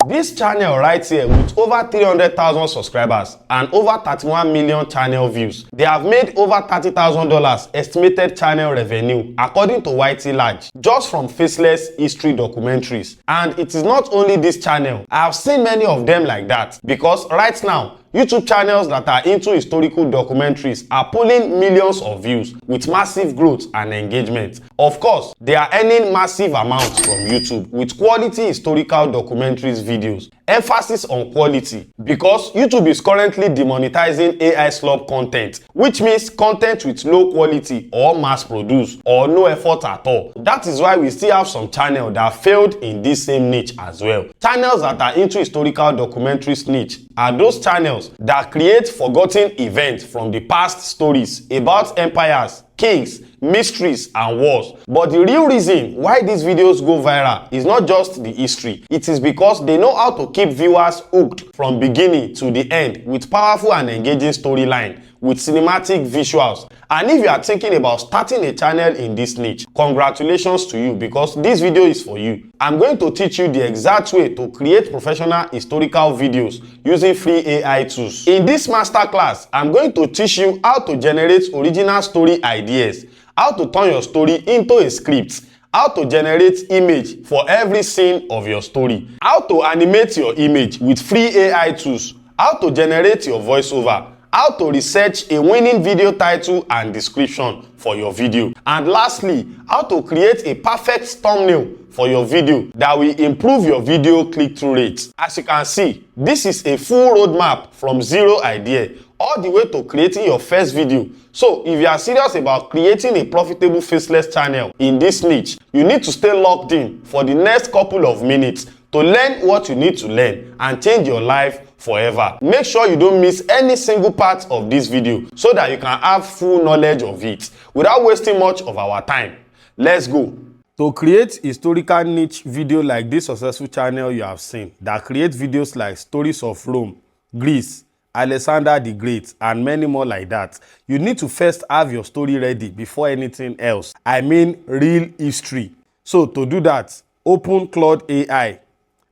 This channel right here with over 300,000 subscribers and over 31 million channel views, they have made over $30,000 estimated channel revenue according to YT Large just from Faceless history documentaries. And it is not only this channel, I have seen many of them like that, because right now YouTube channels that are into historical documentaries are pulling millions of views with massive growth and engagement. Of course, they are earning massive amounts from YouTube with quality historical documentaries videos. Emphasis on quality, because YouTube is currently demonetizing AI slop content, which means content with low quality or mass produced or no effort at all. That is why we still have some channels that failed in this same niche as well. Channels that are into historical documentaries niche are those channels that create forgotten events from the past stories about empires, kings, mysteries and wars. But the real reason why these videos go viral is not just the history. It is because they know how to keep viewers hooked from beginning to the end with powerful and engaging storyline with cinematic visuals. And if you are thinking about starting a channel in this niche, congratulations to you, because this video is for you. I'm going to teach you the exact way to create professional historical videos using free AI tools. In this masterclass, I'm going to teach you how to generate original story ideas, how to turn your story into a script, how to generate image for every scene of your story, how to animate your image with free AI tools, how to generate your voiceover, how to research a winning video title and description for your video, and lastly, how to create a perfect thumbnail for your video that will improve your video click-through rate. As you can see, this is a full roadmap from zero idea all the way to creating your first video. So if you are serious about creating a profitable faceless channel in this niche, you need to stay locked in for the next couple of minutes to learn what you need to learn and change your life forever. Make sure you don't miss any single part of this video so that you can have full knowledge of it without wasting much of our time. Let's go. To create historical niche video like this successful channel you have seen that create videos like stories of Rome, Greece, Alexander the Great and many more like that, you need to first have your story ready before anything else. I mean real history. So to do that, open Claude AI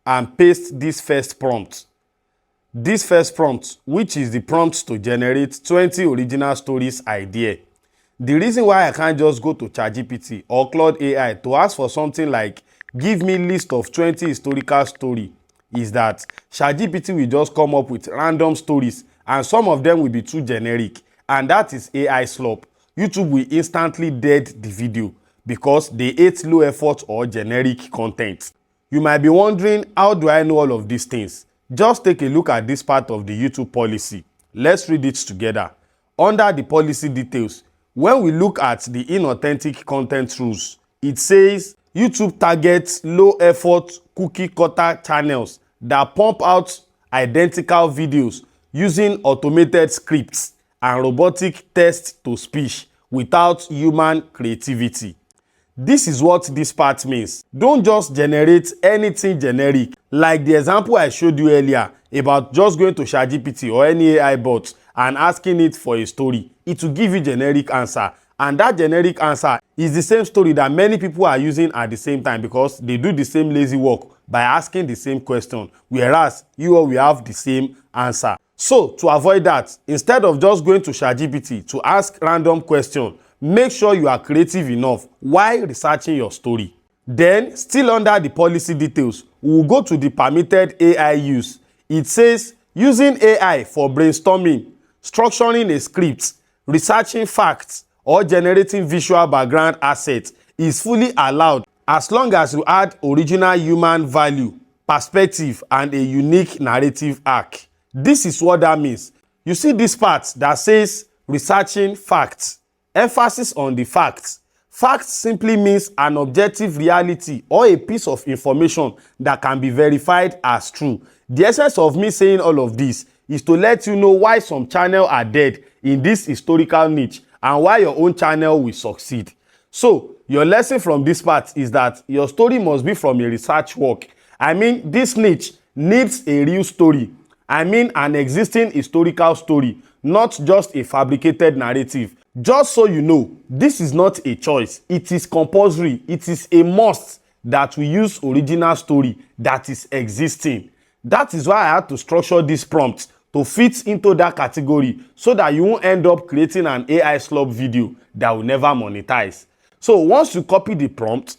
and paste this first prompt. This first prompt, which is the prompt to generate 20 original stories idea. The reason why I can't just go to ChatGPT or Claude AI to ask for something like give me list of 20 historical story is that ChatGPT will just come up with random stories and some of them will be too generic, and that is AI slop. YouTube will instantly dead the video because they ate low effort or generic content. You might be wondering, how do I know all of these things? Just take a look at this part of the YouTube policy. Let's read it together. Under the policy details, when we look at the inauthentic content rules, it says YouTube targets low-effort cookie cutter channels that pump out identical videos using automated scripts and robotic text-to-speech without human creativity. This is what this part means. Don't just generate anything generic, like the example I showed you earlier about just going to ChatGPT or any AI bot and asking it for a story. It will give you generic answer, and that generic answer is the same story that many people are using at the same time because they do the same lazy work by asking the same question, whereas you all will have the same answer. So to avoid that, instead of just going to ChatGPT to ask random question, make sure you are creative enough while researching your story. Then, still under the policy details, we will go to the permitted AI use. It says using AI for brainstorming, structuring a script, researching facts, or generating visual background assets is fully allowed as long as you add original human value, perspective, and a unique narrative arc. This is what that means. You see this part that says researching facts. Emphasis on the facts. Facts simply means an objective reality or a piece of information that can be verified as true. The essence of me saying all of this is to let you know why some channels are dead in this historical niche and why your own channel will succeed. So, your lesson from this part is that your story must be from a research work. I mean, this niche needs a real story. I mean, an existing historical story, not just a fabricated narrative. Just so you know, this is not a choice. It is compulsory. It is a must that we use original story that is existing. That is why I had to structure this prompt to fit into that category so that you won't end up creating an AI slop video that will never monetize. So once you copy the prompt,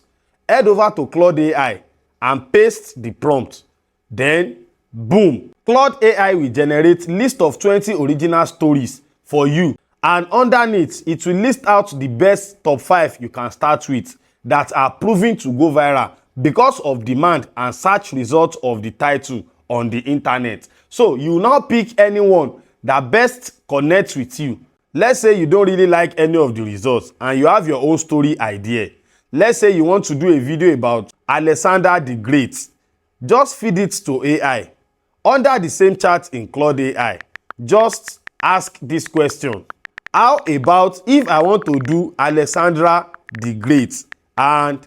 head over to Claude AI and paste the prompt. Then, boom, Claude AI will generate list of 20 original stories for you, and underneath it will list out the best top 5 you can start with that are proven to go viral because of demand and search results of the title on the internet. So you now pick anyone that best connects with you. Let's say you don't really like any of the results and you have your own story idea. Let's say you want to do a video about Alexander the Great. Just feed it to AI. Under the same chat in Claude AI, just ask this question: how about if I want to do Alexandra the Great? And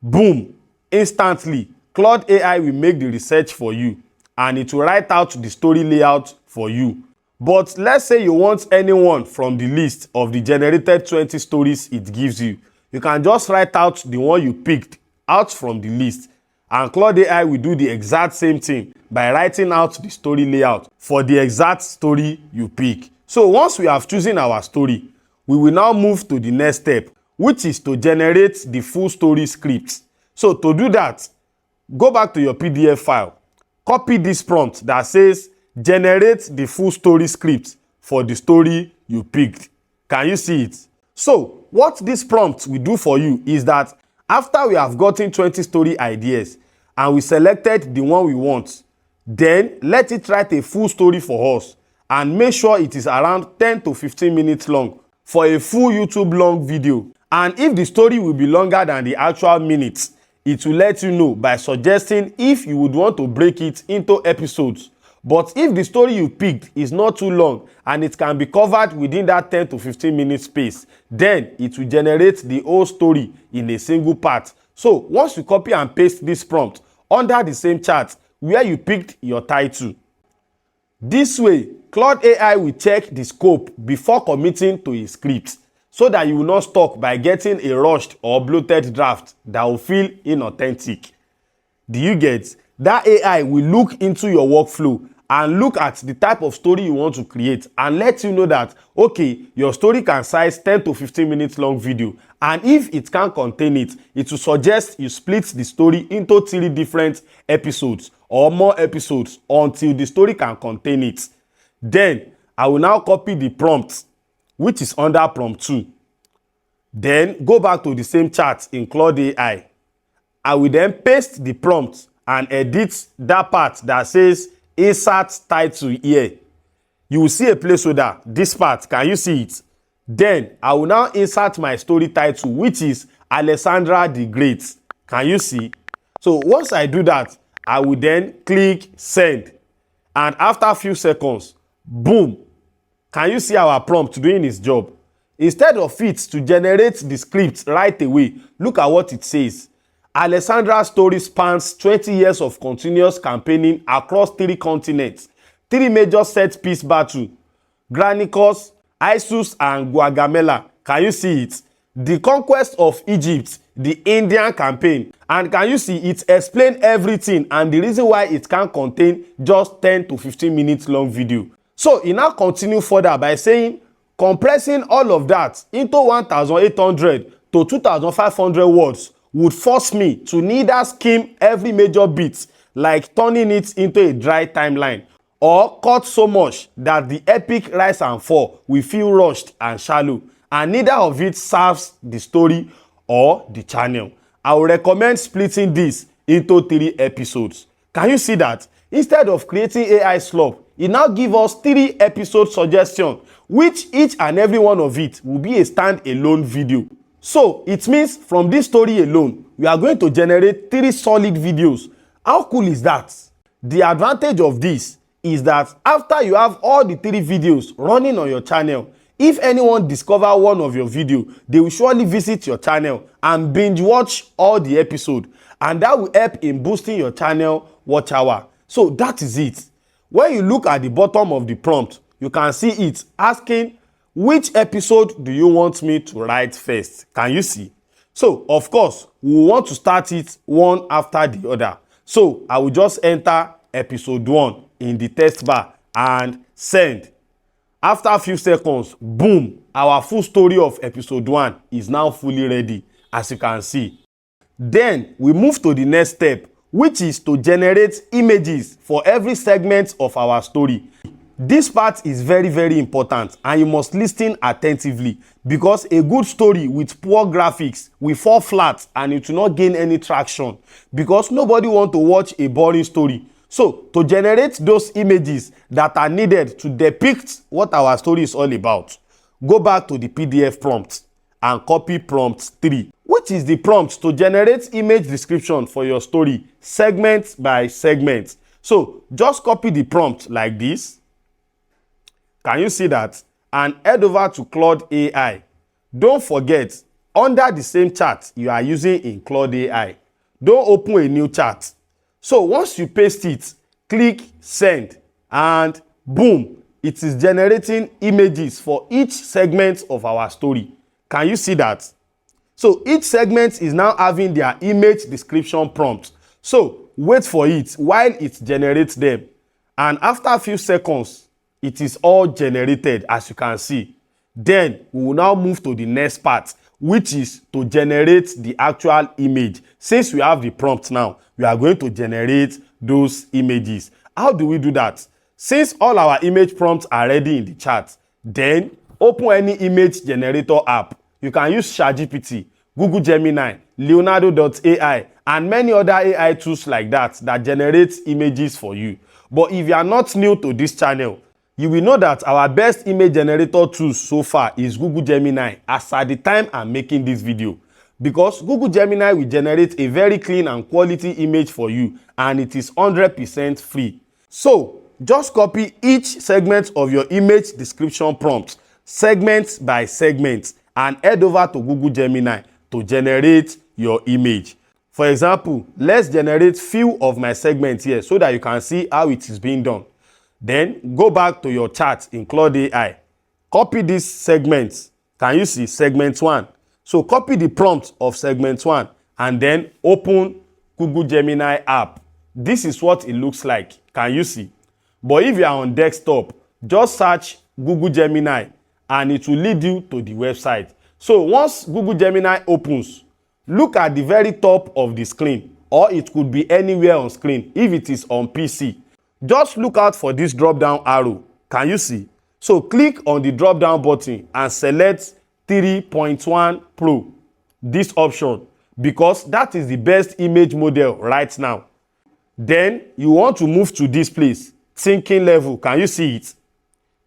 boom, instantly Claude AI will make the research for you and it will write out the story layout for you. But let's say you want anyone from the list of the generated 20 stories it gives you. You can just write out the one you picked out from the list, and Claude AI will do the exact same thing by writing out the story layout for the exact story you pick. So once we have chosen our story, we will now move to the next step, which is to generate the full story script. So to do that, go back to your PDF file, copy this prompt that says generate the full story script for the story you picked. Can you see it? So what this prompt will do for you is that after we have gotten 20 story ideas and we selected the one we want, then let it write a full story for us and make sure it is around 10 to 15 minutes long for a full YouTube long video. And if the story will be longer than the actual minutes, it will let you know by suggesting if you would want to break it into episodes. But if the story you picked is not too long and it can be covered within that 10 to 15 minute space, then it will generate the whole story in a single part. So once you copy and paste this prompt under the same chart where you picked your title, this way Claude AI will check the scope before committing to a script so that you will not stuck by getting a rushed or bloated draft that will feel inauthentic. Do you get? That AI will look into your workflow and look at the type of story you want to create and let you know that, okay, your story can size 10 to 15 minutes long video, and if it can contain it, it will suggest you split the story into 3 different episodes or more episodes until the story can contain it. Then I will now copy the prompt, which is under prompt 2. Then go back to the same chart in Claude AI. I will then paste the prompt and edit that part that says insert title here. You will see a placeholder, this part, can you see it? Then I will now insert my story title, which is Alexandra the Great. Can you see? So once I do that, I will then click send, and after a few seconds, boom, can you see our prompt doing its job? Instead of it to generate the script right away, look at what it says. Alexandra's story spans 20 years of continuous campaigning across 3 continents, 3 major set-piece battles, Granicus, Issus, and Guagamela. Can you see it? The conquest of Egypt, the Indian campaign, and can you see it explain everything and the reason why it can contain just 10 to 15 minutes long video. So it now continue further by saying compressing all of that into 1,800 to 2,500 words would force me to neither skim every major bit, like turning it into a dry timeline, or cut so much that the epic rise and fall will feel rushed and shallow, and neither of it serves the story or the channel. I would recommend splitting this into 3 episodes. Can you see that? Instead of creating AI slop, it now gives us 3 episode suggestions, which each and every one of it will be a stand-alone video. So it means from this story alone, we are going to generate 3 solid videos. How cool is that? The advantage of this is that after you have all the 3 videos running on your channel, if anyone discover one of your video, they will surely visit your channel and binge watch all the episode, and that will help in boosting your channel watch hour. So that is it. When you look at the bottom of the prompt, you can see it asking, which episode do you want me to write first? Can you see? So of course, we want to start it one after the other. So I will just enter episode 1 in the text bar and send. After a few seconds, boom, our full story of episode 1 is now fully ready, as you can see. Then we move to the next step, which is to generate images for every segment of our story. This part is very, very important, and you must listen attentively, because a good story with poor graphics will fall flat and it will not gain any traction, because nobody wants to watch a boring story. So to generate those images that are needed to depict what our story is all about, go back to the PDF prompt and copy prompt 3, which is the prompt to generate image description for your story segment by segment. So just copy the prompt like this. Can you see that? And head over to Claude AI. Don't forget, under the same chart you are using in Claude AI, don't open a new chart. So once you paste it, click send, and boom, it is generating images for each segment of our story. Can you see that? So each segment is now having their image description prompt. So wait for it while it generates them. And after a few seconds, it is all generated, as you can see. Then we will now move to the next part, which is to generate the actual image. Since we have the prompt now, we are going to generate those images. How do we do that? Since all our image prompts are ready in the chart, then open any image generator app. You can use ChatGPT, Google Gemini, Leonardo.ai, and many other AI tools like that generate images for you. But if you are not new to this channel, you will know that our best image generator tools so far is Google Gemini, as at the time I'm making this video. Because Google Gemini will generate a very clean and quality image for you, and it is 100% free. So just copy each segment of your image description prompt, segment by segment, and head over to Google Gemini to generate your image. For example, let's generate few of my segments here so that you can see how it is being done. Then go back to your chart in Claude AI. Copy these segments. Can you see segment 1? So copy the prompt of segment 1 and then open Google Gemini app. This is what it looks like. Can you see? But if you are on desktop, just search Google Gemini and it will lead you to the website. So once Google Gemini opens, look at the very top of the screen, or it could be anywhere on screen if it is on PC. Just look out for this drop down arrow. Can you see? So click on the drop down button and select 3.1 Pro, this option, because that is the best image model right now. Then you want to move to this place, thinking level. Can you see it?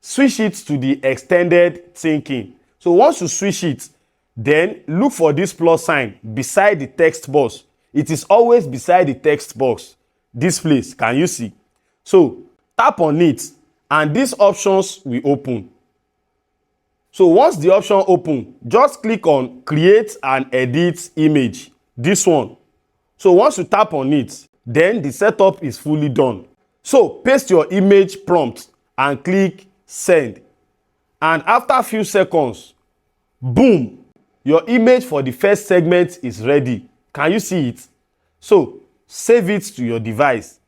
Switch it to the extended thinking. So once you switch it, then look for this plus sign beside the text box. It is always beside the text box. This place, can you see? So tap on it and these options will open. So once the option open, just click on create and edit image, this one. So once you tap on it, then the setup is fully done. So paste your image prompt and click send. And after a few seconds, boom, your image for the first segment is ready. Can you see it? So save it to your device.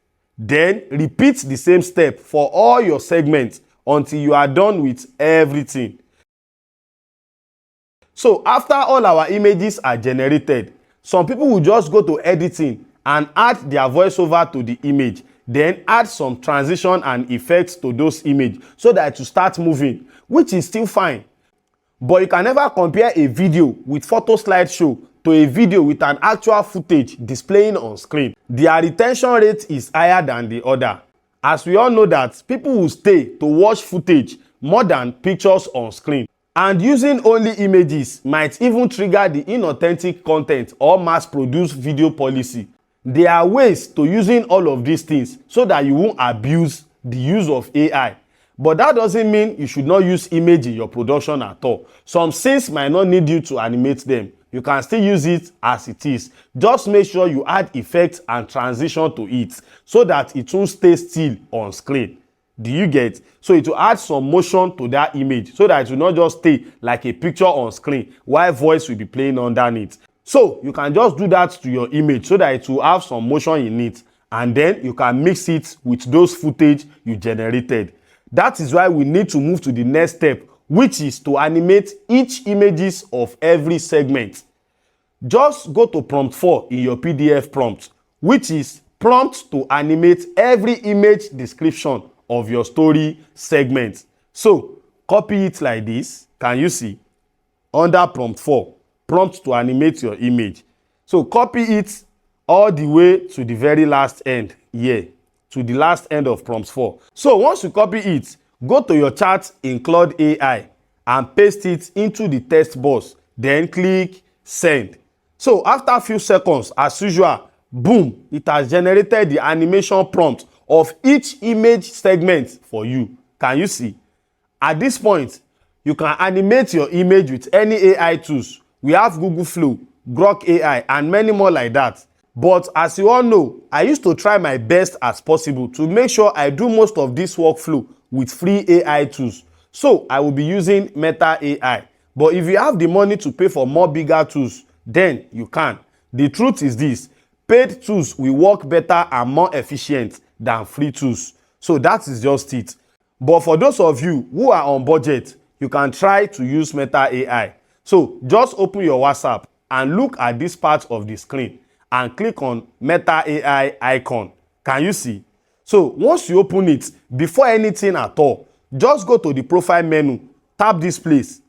Then repeat the same step for all your segments until you are done with everything. So after all our images are generated, some people will just go to editing and add their voiceover to the image, then add some transition and effects to those images so that it will start moving, which is still fine. But you can never compare a video with photo slideshow to a video with an actual footage displaying on screen. Their retention rate is higher than the other, as we all know that people will stay to watch footage more than pictures on screen. And using only images might even trigger the inauthentic content or mass-produced video policy. There are ways to using all of these things so that you won't abuse the use of AI. But that doesn't mean you should not use image in your production at all. Some scenes might not need you to animate them. You can still use it as it is. Just make sure you add effects and transition to it so that it won't stay still on screen. Do you get? So it will add some motion to that image so that it will not just stay like a picture on screen while voice will be playing underneath. So you can just do that to your image so that it will have some motion in it and then you can mix it with those footage you generated. That is why we need to move to the next step, which is to animate each images of every segment. Just go to prompt 4 in your PDF prompt, which is prompt to animate every image description of your story segment. So copy it like this. Can you see? Under prompt 4, prompt to animate your image. So copy it all the way to the very last end here, to the last end of prompt 4. So once you copy it, go to your chat in Claude AI and paste it into the text box. Then click send. So after a few seconds, as usual, boom, it has generated the animation prompt of each image segment for you. Can you see? At this point, you can animate your image with any AI tools. We have Google Flow, Grok AI, and many more like that. But as you all know, I used to try my best as possible to make sure I do most of this workflow with free AI tools. So I will be using Meta AI. But if you have the money to pay for more bigger tools, then you can. The truth is this: paid tools will work better and more efficient than free tools. So that is just it. But for those of you who are on budget, you can try to use Meta AI. So just open your WhatsApp and look at this part of the screen and click on Meta AI icon. Can you see? So once you open it, before anything at all, just go to the profile menu, tap this place.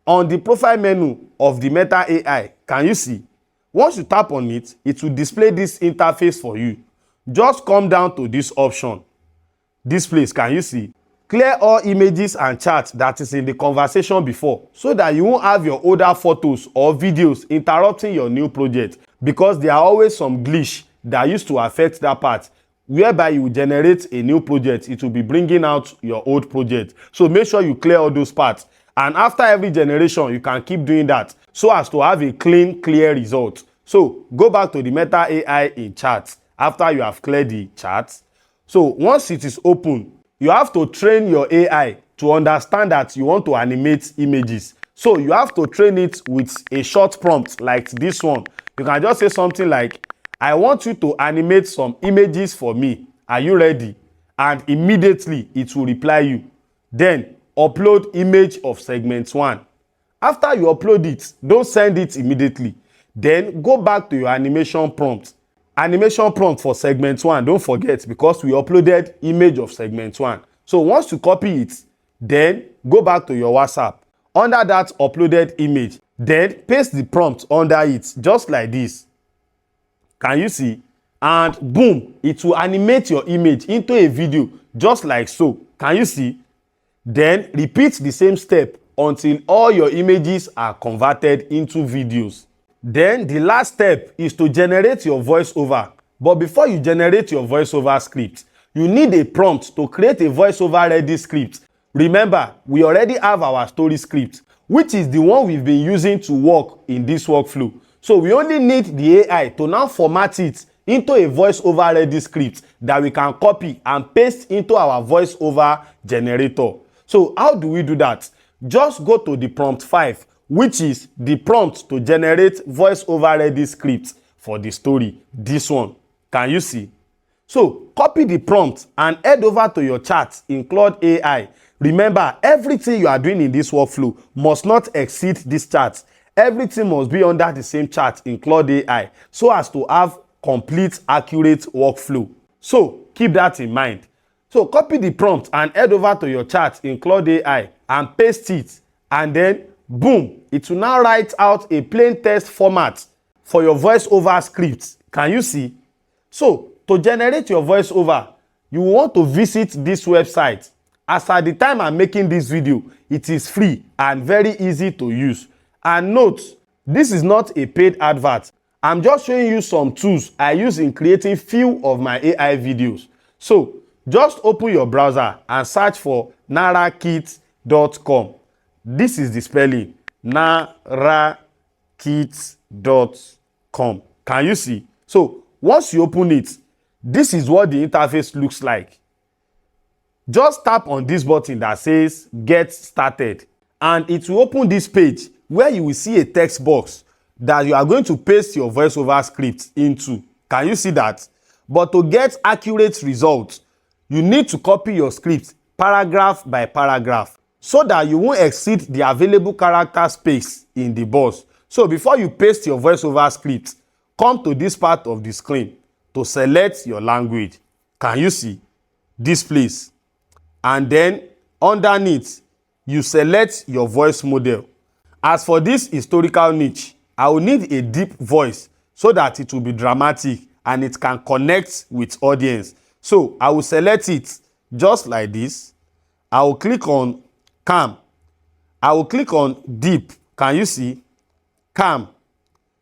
On the profile menu of the Meta AI, can you see? Once you tap on it, it will display this interface for you. Just come down to this option. This place, can you see? Clear all images and chats that is in the conversation before, so that you won't have your older photos or videos interrupting your new project, because there are always some glitch that used to affect that part, whereby you generate a new project, it will be bringing out your old project. So make sure you clear all those parts. And after every generation, you can keep doing that so as to have a clean, clear result. So go back to the Meta AI in chat after you have cleared the chat. So once it is open, you have to train your AI to understand that you want to animate images. So you have to train it with a short prompt like this one. You can just say something like, I want you to animate some images for me. Are you ready? And immediately it will reply you. Then upload image of segment 1. After you upload it, don't send it immediately. Then go back to your animation prompt. Animation prompt for segment 1, don't forget, because we uploaded image of segment 1. So once you copy it, then go back to your WhatsApp. Under that uploaded image, then paste the prompt under it, just like this. Can you see? And boom, it will animate your image into a video, just like so. Can you see? Then repeat the same step until all your images are converted into videos. Then the last step is to generate your voiceover. But before you generate your voiceover script, you need a prompt to create a voiceover ready script. Remember, we already have our story script, which is the one we've been using to work in this workflow. So we only need the AI to now format it into a voiceover ready script that we can copy and paste into our voiceover generator. So how do we do that? Just go to the prompt 5, which is the prompt to generate voiceover ready script for the story. This one. Can you see? So copy the prompt and head over to your chat in Claude AI. Remember, everything you are doing in this workflow must not exceed this chat. Everything must be under the same chat in Claude AI so as to have complete, accurate workflow. So keep that in mind. So copy the prompt and head over to your chat in Claude AI and paste it, and then boom, it will now write out a plain text format for your voiceover script. Can you see? So to generate your voiceover, you want to visit this website. As at the time I'm making this video, it is free and very easy to use. And note, this is not a paid advert. I'm just showing you some tools I use in creating few of my AI videos. So just open your browser and search for narakit.com. This is the spelling, narakit.com. Can you see? So once you open it, this is what the interface looks like. Just tap on this button that says Get Started, and it will open this page where you will see a text box that you are going to paste your voiceover script into. Can you see that? But to get accurate results, you need to copy your script paragraph by paragraph so that you won't exceed the available character space in the box. So before you paste your voiceover script, come to this part of the screen to select your language. Can you see this place? And then underneath, you select your voice model. As for this historical niche, I will need a deep voice so that it will be dramatic and it can connect with audience. So I will select it just like this. I will click on calm. I will click on deep. Can you see? Calm.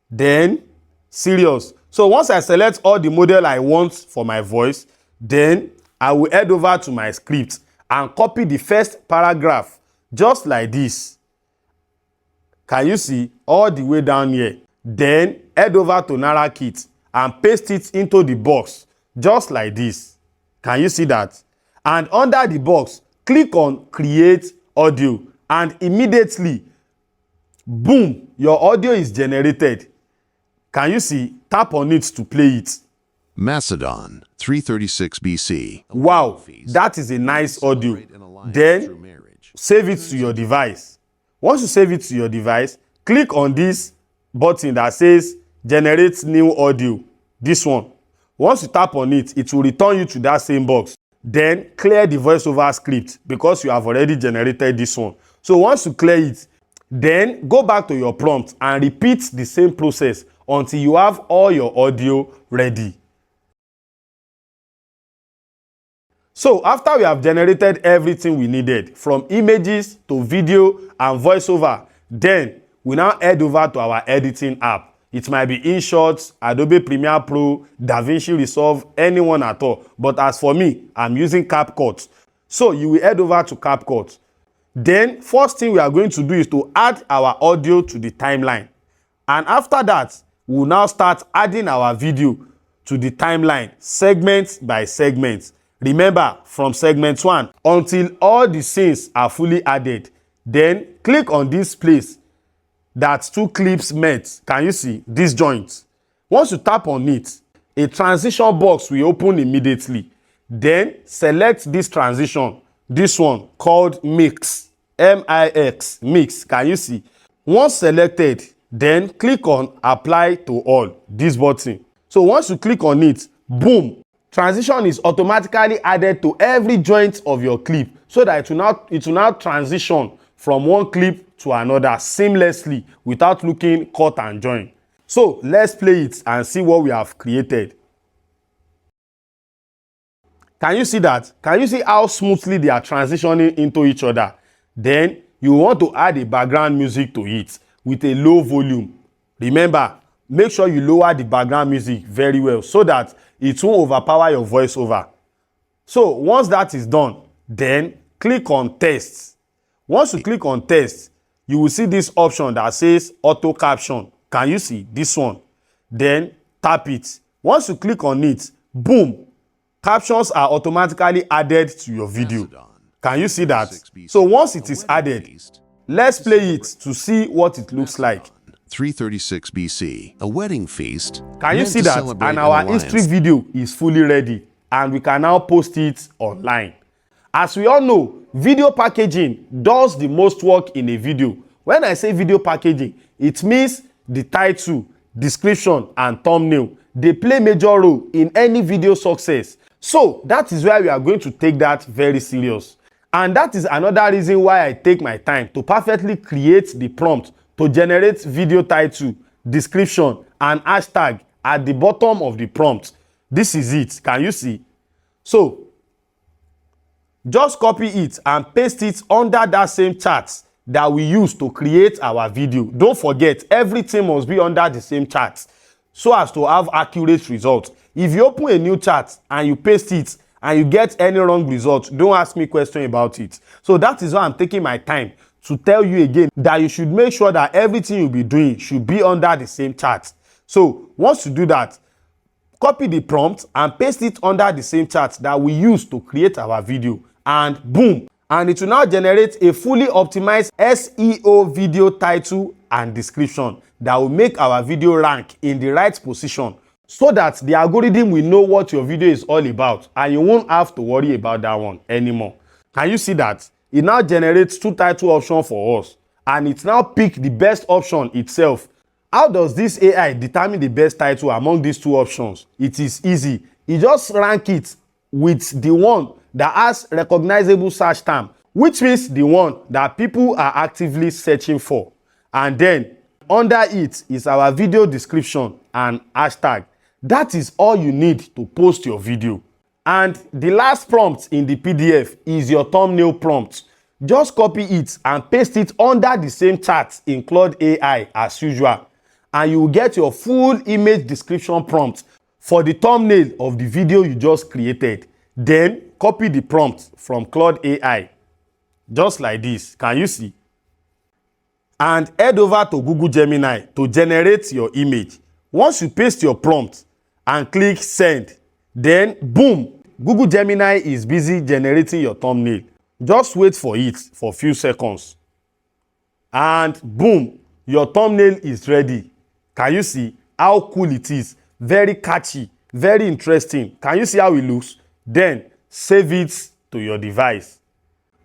Then serious. So once I select all the model I want for my voice, then I will head over to my script and copy the first paragraph just like this. Can you see? All the way down here. Then head over to NaraKit and paste it into the box just like this. Can you see that? And under the box, click on create audio and immediately, boom, your audio is generated. Can you see? Tap on it to play it. Macedon, 336 BC. Wow, that is a nice audio. Then save it to your device. Once you save it to your device, click on this button that says generate new audio. This one. Once you tap on it, it will return you to that same box. Then clear the voiceover script because you have already generated this one. So once you clear it, then go back to your prompt and repeat the same process until you have all your audio ready. So after we have generated everything we needed, from images to video and voiceover, then we now head over to our editing app. It might be InShot, Adobe Premiere Pro, DaVinci Resolve, anyone at all. But as for me, I'm using CapCut. So you will head over to CapCut. Then first thing we are going to do is to add our audio to the timeline. And after that, we'll now start adding our video to the timeline, segment by segment. Remember, from segment 1 until all the scenes are fully added. Then click on this place that two clips met. Can you see this joint? Once you tap on it, a transition box will open immediately. Then select this transition, this one called mix, M-I-X, mix. Can you see? Once selected, then click on apply to all, this button. So once you click on it, boom, transition is automatically added to every joint of your clip so that it will now transition from one clip to another seamlessly without looking cut and join. So let's play it and see what we have created. Can you see that? Can you see how smoothly they are transitioning into each other? Then you want to add a background music to it with a low volume. Remember, make sure you lower the background music very well so that it won't overpower your voiceover. So once that is done, then click on tests. Once you click on test, you will see this option that says auto caption. Can you see this one? Then tap it. Once you click on it, boom, captions are automatically added to your video. Can you see that? So once it is added, let's play it to see what it looks like. 336 BC, a wedding feast. Can you see that? And our history video is fully ready and we can now post it online. As we all know, video packaging does the most work in a video. When I say video packaging, it means the title, description, and thumbnail. They play major role in any video success. So that is why we are going to take that very serious. And that is another reason why I take my time to perfectly create the prompt to generate video title, description, and hashtag at the bottom of the prompt. This is it. Can you see? So just copy it and paste it under that same chart that we use to create our video. Don't forget, everything must be under the same chart so as to have accurate results. If you open a new chart and you paste it and you get any wrong result, don't ask me question about it. So that is why I'm taking my time to tell you again that you should make sure that everything you'll be doing should be under the same chart. So once you do that, copy the prompt and paste it under the same chart that we use to create our video. And boom, and it will now generate a fully optimized SEO video title and description that will make our video rank in the right position so that the algorithm will know what your video is all about and you won't have to worry about that one anymore. Can you see that? It now generates 2 title options for us and it now pick the best option itself. How does this AI determine the best title among these 2 options? It is easy. It just rank it with the one that has recognizable search term, which means the one that people are actively searching for. And then under it is our video description and hashtag. That is all you need to post your video. And the last prompt in the PDF is your thumbnail prompt. Just copy it and paste it under the same chat in Claude AI as usual. And you will get your full image description prompt for the thumbnail of the video you just created. Then copy the prompt from Claude AI. Just like this. Can you see? And head over to Google Gemini to generate your image. Once you paste your prompt and click send, then boom, Google Gemini is busy generating your thumbnail. Just wait for it for a few seconds. And boom, your thumbnail is ready. Can you see how cool it is? Very catchy, very interesting. Can you see how it looks? Then save it to your device.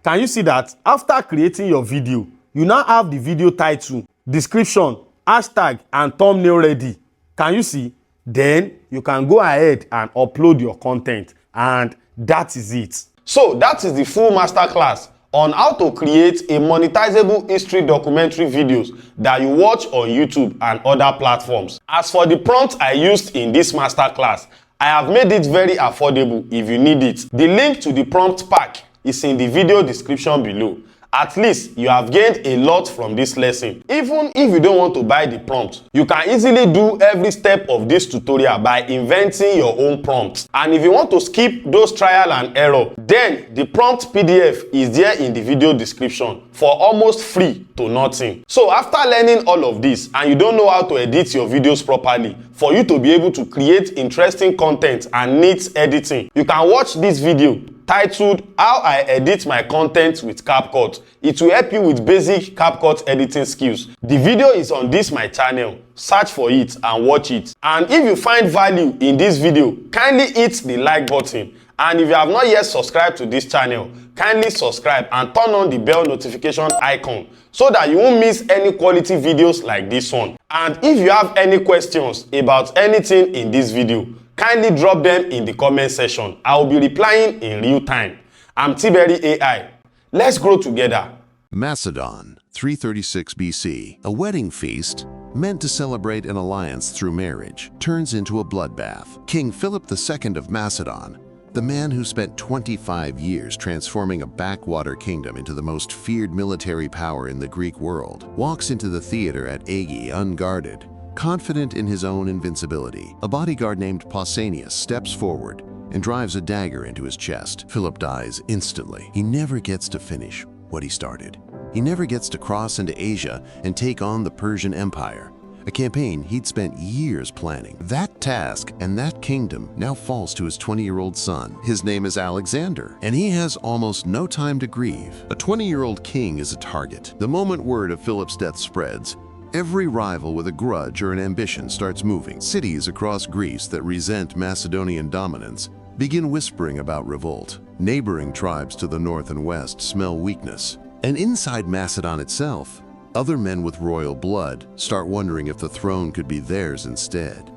Can you see that after creating your video, you now have the video title, description, hashtag, and thumbnail ready? Can you see? Then you can go ahead and upload your content, and that is it. So that is the full masterclass on how to create a monetizable history documentary videos that you watch on YouTube and other platforms. As for the prompt I used in this masterclass, I have made it very affordable if you need it. The link to the prompt pack is in the video description below. At least you have gained a lot from this lesson. Even if you don't want to buy the prompt, you can easily do every step of this tutorial by inventing your own prompts. And if you want to skip those trial and error, then the prompt PDF is there in the video description for almost free to nothing. So after learning all of this and you don't know how to edit your videos properly, for you to be able to create interesting content and neat editing, you can watch this video titled How I Edit My Content with CapCut. It will help you with basic CapCut editing skills. The video is on this my channel. Search for it and watch it. And if you find value in this video, kindly hit the like button. And if you have not yet subscribed to this channel, kindly subscribe and turn on the bell notification icon so that you won't miss any quality videos like this one. And if you have any questions about anything in this video, kindly drop them in the comment section. I will be replying in real time. I'm Tberry AI. Let's grow together. Macedon, 336 BC. A wedding feast, meant to celebrate an alliance through marriage, turns into a bloodbath. King Philip II of Macedon, the man who spent 25 years transforming a backwater kingdom into the most feared military power in the Greek world, walks into the theater at Aegae unguarded. Confident in his own invincibility, a bodyguard named Pausanias steps forward and drives a dagger into his chest. Philip dies instantly. He never gets to finish what he started. He never gets to cross into Asia and take on the Persian Empire, a campaign he'd spent years planning. That task and that kingdom now falls to his 20-year-old son. His name is Alexander, and he has almost no time to grieve. A 20-year-old king is a target. The moment word of Philip's death spreads, every rival with a grudge or an ambition starts moving. Cities across Greece that resent Macedonian dominance begin whispering about revolt. Neighboring tribes to the north and west smell weakness. And inside Macedon itself, other men with royal blood start wondering if the throne could be theirs instead.